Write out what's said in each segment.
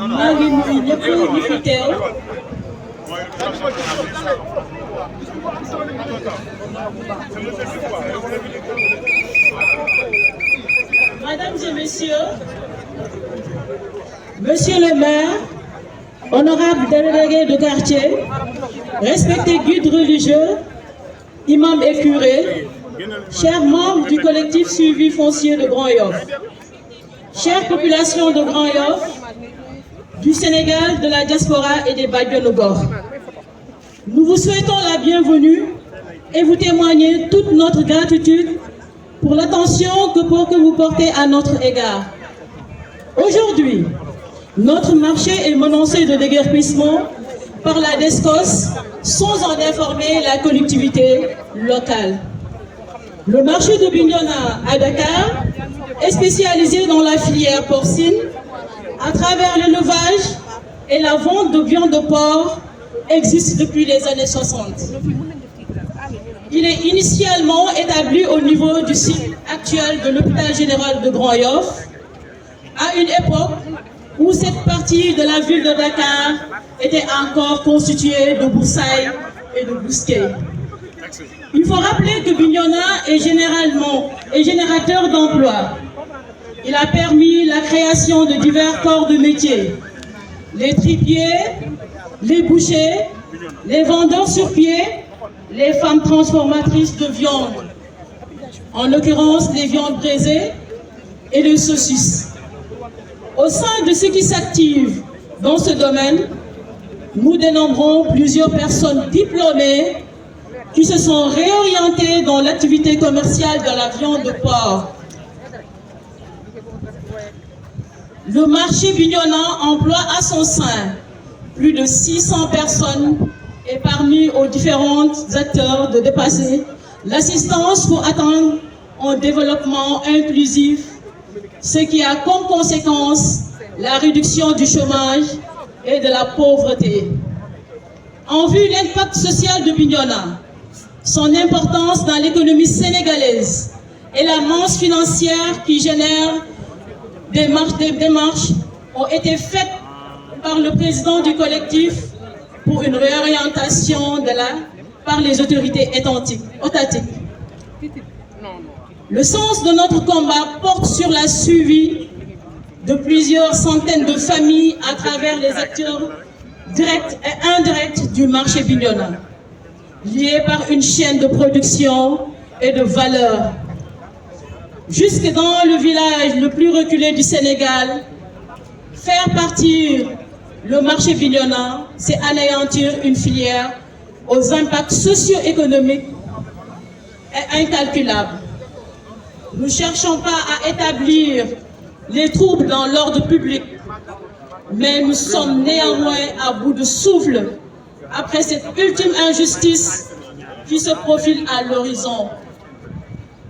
maa ngi nuyu ñëpp ñi fi teew. Mesdames et messieurs, Monsieur le maire, honorable délégué de quartier, respectés guides religieux, imams et curés, chers membres du collectif suivi foncier de Grand Yoff, chère population de Grand Yoff, du Sénégal, de la diaspora et des Badiane Gor, nous vous souhaitons la bienvenue et vous témoigner toute notre gratitude pour l'attention que vous portez à notre égard. Aujourd'hui, notre marché est menacé de déguerpissement par la DSCOS sans en informer la collectivité locale. Le marché de Bignona à Dakar est spécialisé dans la filière porcine à travers l'élevage et la vente de viande de porc existe depuis les années 60. Il est initialement établi au niveau du site actuel de l'hôpital général de Grand Yoff, à une époque où cette partie de la ville de Dakar était encore constituée de broussailles et de bousquets. Il faut rappeler que Bignona est générateur d'emplois. Il a permis la création de divers corps de métier. Les tripiers, les bouchers, les vendeurs sur pied, les femmes transformatrices de viande, en l'occurrence les viandes braisées et les saucisses. Au sein de ceux qui s'activent dans ce domaine, nous dénombrons plusieurs personnes diplômées qui se sont réorientées dans l'activité commerciale de la viande de porc. Le marché bignonais emploie à son sein plus de 600 personnes et parmi aux différents acteurs de dépasser l'assistance pour atteindre un développement inclusif, ce qui a comme conséquence la réduction du chômage et de la pauvreté. En vue de l'impact social de Bignona, son importance dans l'économie sénégalaise et la masse financière qui génère des démarches ont été faites par le président du collectif pour une réorientation par les autorités étatiques. Le sens de notre combat porte sur la suivi de plusieurs centaines de familles à travers les acteurs directs et indirects du marché bignonais, liés par une chaîne de production et de valeur. Jusque dans le village le plus reculé du Sénégal, faire partir le marché bignonais, c'est anéantir une filière aux impacts socio-économiques et incalculables. Nous ne cherchons pas à établir les troubles dans l'ordre public, mais nous sommes néanmoins à bout de souffle après cette ultime injustice qui se profile à l'horizon.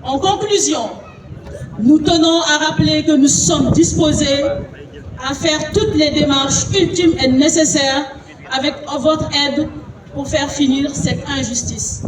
En conclusion, nous tenons à rappeler que nous sommes disposés à faire toutes les démarches ultimes et nécessaires avec votre aide pour faire finir cette injustice.